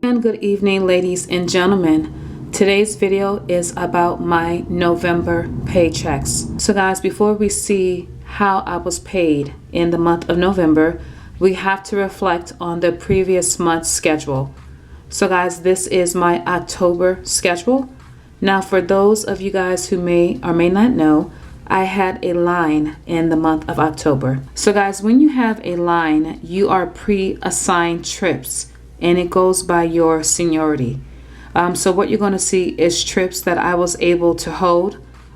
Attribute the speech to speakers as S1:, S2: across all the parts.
S1: And good evening, ladies and gentlemen. Today's video is about my November paychecks. So guys, before we see how I was paid in the month of November, we have to reflect on the previous month's schedule. So guys, this is my October schedule. Now for those of you guys who may or may not know, I had a line in the month of October. So guys, when you have a line, you are pre-assigned trips and it goes by your seniority. So what you're going to see is trips that I was able to hold,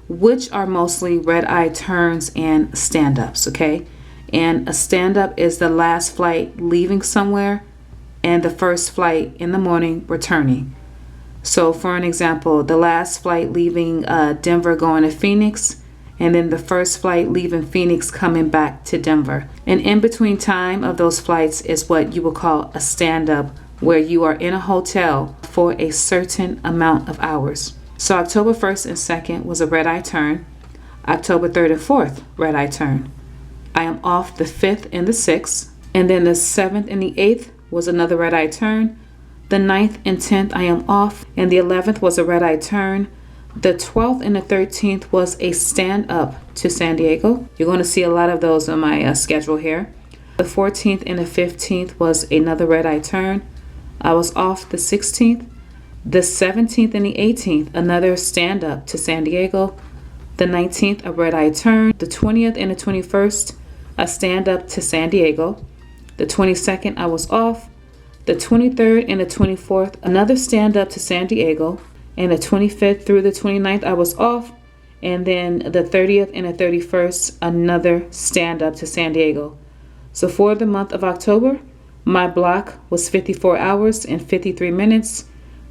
S1: which are mostly red-eye turns and stand-ups, okay? And a stand-up is the last flight leaving somewhere and the first flight in the morning returning. So for an example, the last flight leaving Denver going to Phoenix, and then the first flight leaving Phoenix coming back to Denver. And in between time of those flights is what you will call a stand-up, where you are in a hotel for a certain amount of hours. So October 1st and 2nd was a red-eye turn. October 3rd and 4th, red-eye turn. I am off the 5th and the 6th. And then the 7th and the 8th was another red-eye turn. The 9th and 10th I am off. And the 11th was a red-eye turn. The 12th and the 13th was a stand-up to San Diego. You're going to see a lot of those on my schedule here. The 14th and the 15th was another red-eye turn. I was off the 16th. The 17th and the 18th, another stand-up to San Diego. The 19th, a red-eye turn. The 20th and the 21st, a stand-up to San Diego. The 22nd, I was off. The 23rd and the 24th, another stand-up to San Diego. And the 25th through the 29th, I was off. And then the 30th and the 31st, another stand-up to San Diego. So for the month of October, my block was 54 hours and 53 minutes.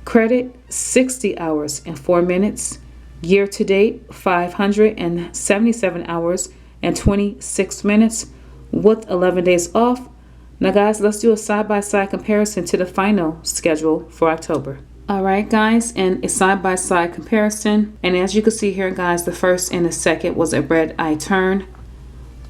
S1: Credit, 60 hours and 4 minutes. Year to date, 577 hours and 26 minutes with 11 days off. Now guys, let's do a side-by-side comparison to the final schedule for October. Alright guys, and a side-by-side comparison. And as you can see here guys, the 1st and the 2nd was a red-eye turn.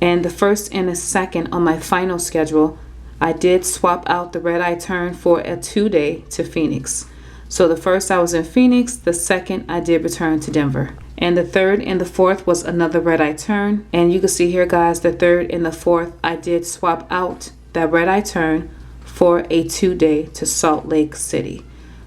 S1: And the 1st and the 2nd on my final schedule, I did swap out the red-eye turn for a 2-day to Phoenix. So the 1st I was in Phoenix, the 2nd I did return to Denver. And the 3rd and the 4th was another red-eye turn. And you can see here guys, the 3rd and the 4th, I did swap out that red-eye turn for a 2-day to Salt Lake City.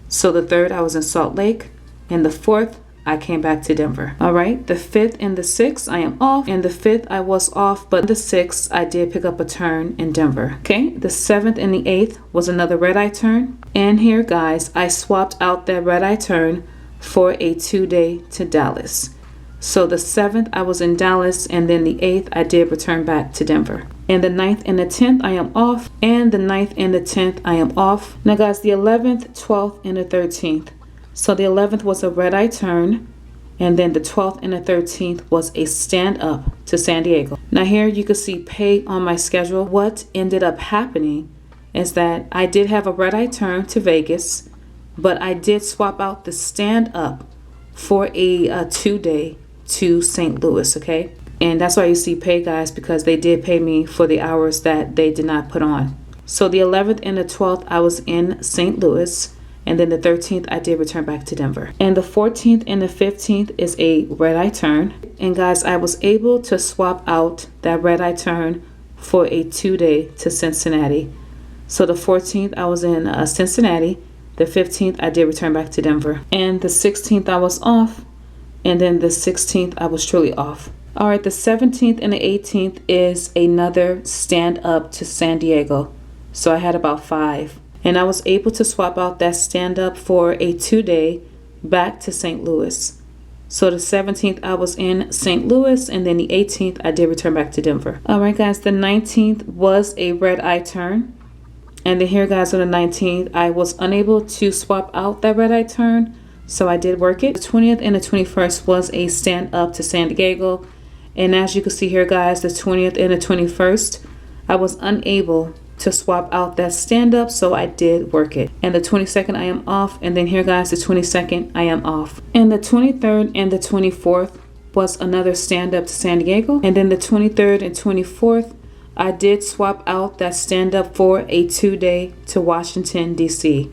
S1: So the 3rd I was in Salt Lake, and the 4th I came back to Denver. All right, the 5th and the 6th I am off, and the 5th I was off, but the 6th I did pick up a turn in Denver. Okay, the 7th and the 8th was another red-eye turn. And here guys, I swapped out that red-eye turn for a 2-day to Dallas. So the 7th I was in Dallas, and then the 8th I did return back to Denver. And the 9th and the 10th I am off, and the 9th and the 10th I am off. Now guys, the 11th, 12th, and the 13th. So the 11th was a red-eye turn, and then the 12th and the 13th was a stand-up to San Diego. Now here you can see pay on my schedule. What ended up happening is that I did have a red-eye turn to Vegas, but I did swap out the stand-up for a 2-day to St. Louis, okay? And that's why you see pay guys, because they did pay me for the hours that they did not put on. So the 11th and the 12th I was in St. Louis, and then the 13th I did return back to Denver. And the 14th and the 15th is a red-eye turn. And guys, I was able to swap out that red-eye turn for a 2-day to Cincinnati. So the 14th I was in Cincinnati. The 15th I did return back to Denver. And the 16th I was off. And then the 16th I was truly off. All right, the 17th and the 18th is another stand-up to San Diego. So I had about 5. And I was able to swap out that stand-up for a 2-day back to St. Louis. So the 17th I was in St. Louis, and then the 18th I did return back to Denver. All right, guys, the 19th was a red-eye turn. And then here, guys, on the 19th, I was unable to swap out that red-eye turn, so I did work it. The 20th and the 21st was a stand-up to San Diego. And as you can see here, guys, the 20th and the 21st, I was unable to swap out that stand-up, so I did work it. And the 22nd I am off, and then here guys, the 22nd I am off. And the 23rd and the 24th was another stand-up to San Diego, and then the 23rd and 24th I did swap out that stand-up for a 2-day to Washington, D.C.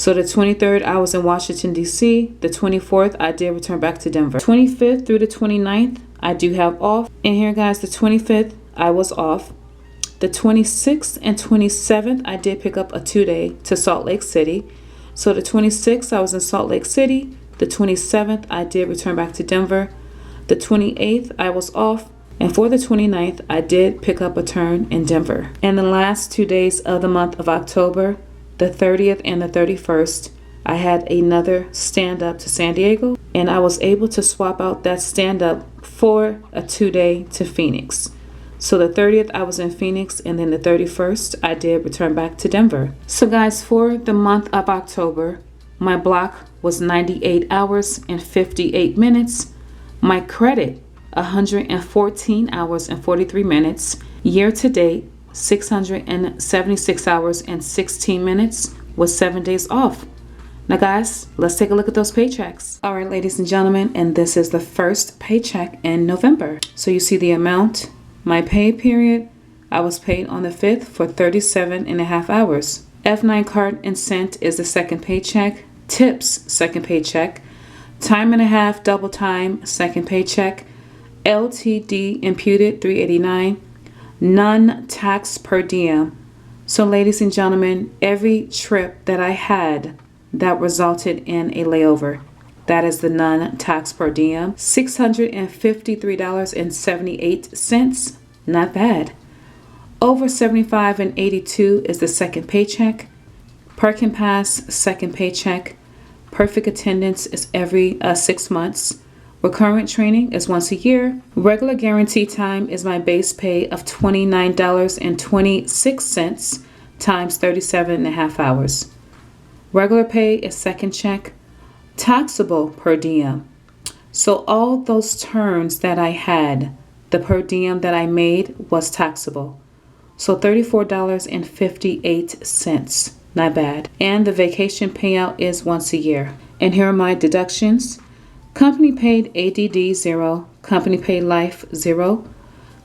S1: So the 23rd, I was in Washington, D.C. The 24th, I did return back to Denver. 25th through the 29th, I do have off. And here, guys, the 25th, I was off. The 26th and 27th, I did pick up a 2-day to Salt Lake City. So the 26th, I was in Salt Lake City. The 27th, I did return back to Denver. The 28th, I was off. And for the 29th, I did pick up a turn in Denver. And the last 2 days of the month of October, the 30th and the 31st, I had another stand-up to San Diego, and I was able to swap out that stand-up for a 2-day to Phoenix. So the 30th, I was in Phoenix, and then the 31st, I did return back to Denver. So guys, for the month of October, my block was 98 hours and 58 minutes. My credit, 114 hours and 43 minutes. Year to date, 676 hours and 16 minutes with 7 days off. Now guys, let's take a look at those paychecks. All right, ladies and gentlemen, and this is the first paycheck in November. So you see the amount, my pay period, I was paid on the 5th for 37.5 hours. F9 card and cent is the second paycheck. Tips, second paycheck. Time and a half, double time, second paycheck. LTD imputed, $389. None tax per diem. So ladies and gentlemen, every trip that I had that resulted in a layover, that is the none tax per diem. $653.78. Not bad. Over 75 and 82 is the second paycheck. Parking pass, second paycheck. Perfect attendance is every 6 months. Recurrent training is once a year. Regular guarantee time is my base pay of $29.26 times 37.5 hours. Regular pay is second check. Taxable per diem. So all those turns that I had, the per diem that I made was taxable. So $34.58. Not bad. And the vacation payout is once a year. And here are my deductions. Company paid ADD 0, company paid life 0,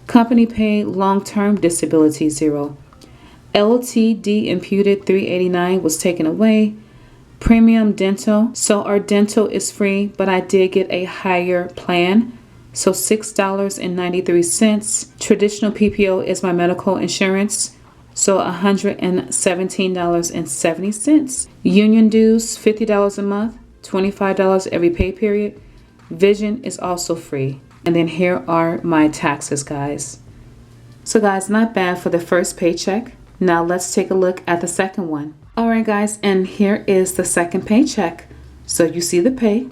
S1: company paid long-term disability 0. LTD imputed $389 was taken away. Premium dental, so our dental is free, but I did get a higher plan, so $6.93. Traditional PPO is my medical insurance, so $117.70. Union dues, $50 a month. $25 every pay period. Vision is also free. And then here are my taxes, guys. So guys, not bad for the first paycheck. Now let's take a look at the second one. All right, guys, and here is the second paycheck. So you see the pay.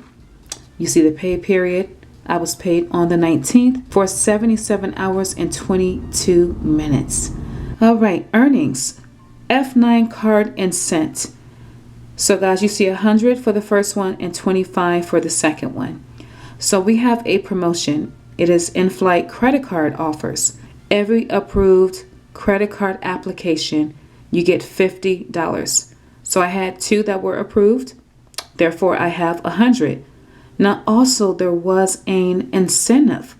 S1: You see the pay period. I was paid on the 19th for 77 hours and 22 minutes. All right, earnings. F9 card and cent. So guys, you see 100 for the first one and 25 for the second one. So we have a promotion. It is in-flight credit card offers. Every approved credit card application, you get $50. So I had 2 that were approved. Therefore, I have 100. Now, also, there was an incentive.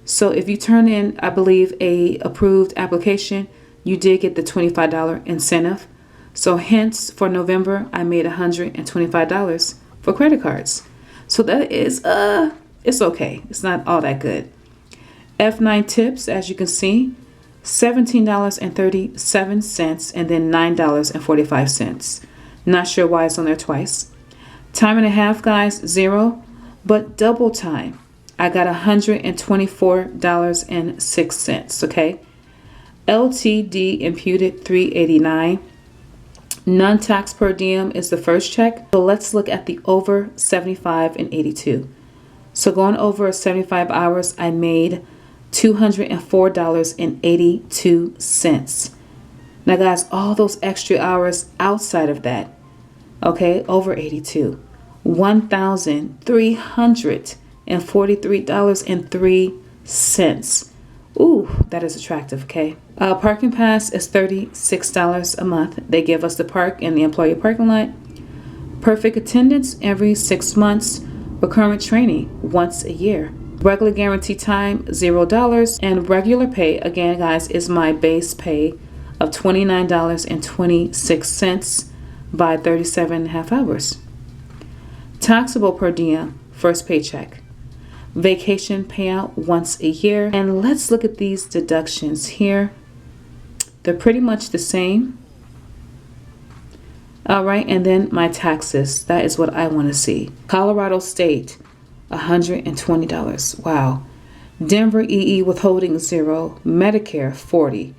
S1: So if you turn in, I believe, a approved application, you did get the $25 incentive. So hence, for November, I made $125 for credit cards. So that is, it's okay. It's not all that good. F9 tips, as you can see, $17.37 and then $9.45. Not sure why it's on there twice. Time and a half, guys, 0, but double time. I got $124.06, okay? LTD imputed $389. Non-tax per diem is the first check. So let's look at the over 75 and 82. So going over 75 hours, I made $204.82. Now guys, all those extra hours outside of that, okay, over 82, $1,343.03. Ooh, that is attractive, okay? Parking pass is $36 a month. They give us the park in the employee parking lot. Perfect attendance every 6 months. Recurrent training once a year. Regular guarantee time, $0. And regular pay, again, guys, is my base pay of $29.26 by 37.5 hours. Taxable per diem, first paycheck. Vacation payout once a year. And let's look at these deductions here. They're pretty much the same. All right, and then my taxes. That is what I want to see. Colorado State, $120. Wow. Denver EE withholding 0. Medicare, $40.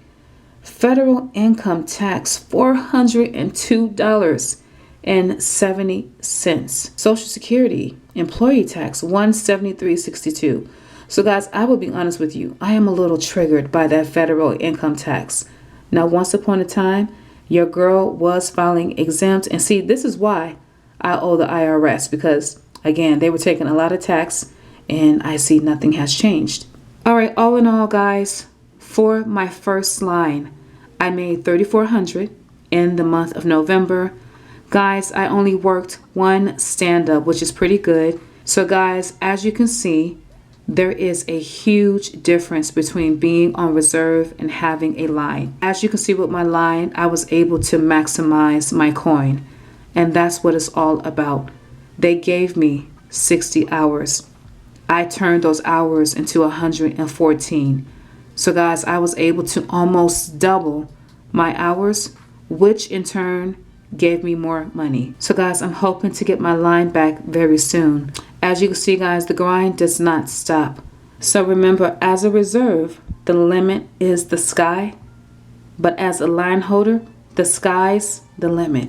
S1: Federal income tax, $402.70. Social Security employee tax, $173.62. So guys, I will be honest with you. I am a little triggered by that federal income tax. Now, once upon a time, your girl was filing exempt. And see, this is why I owe the IRS, because again, they were taking a lot of tax and I see nothing has changed. All right, all in all, guys, for my first line, I made $3,400 in the month of November. Guys, I only worked one stand-up, which is pretty good. So guys, as you can see, there is a huge difference between being on reserve and having a line. As you can see with my line, I was able to maximize my coin. And that's what it's all about. They gave me 60 hours. I turned those hours into 114. So guys, I was able to almost double my hours, which in turn gave me more money. So guys, I'm hoping to get my line back very soon. As you can see, guys, the grind does not stop. So remember, as a reserve, the limit is the sky. But as a line holder, the sky's the limit.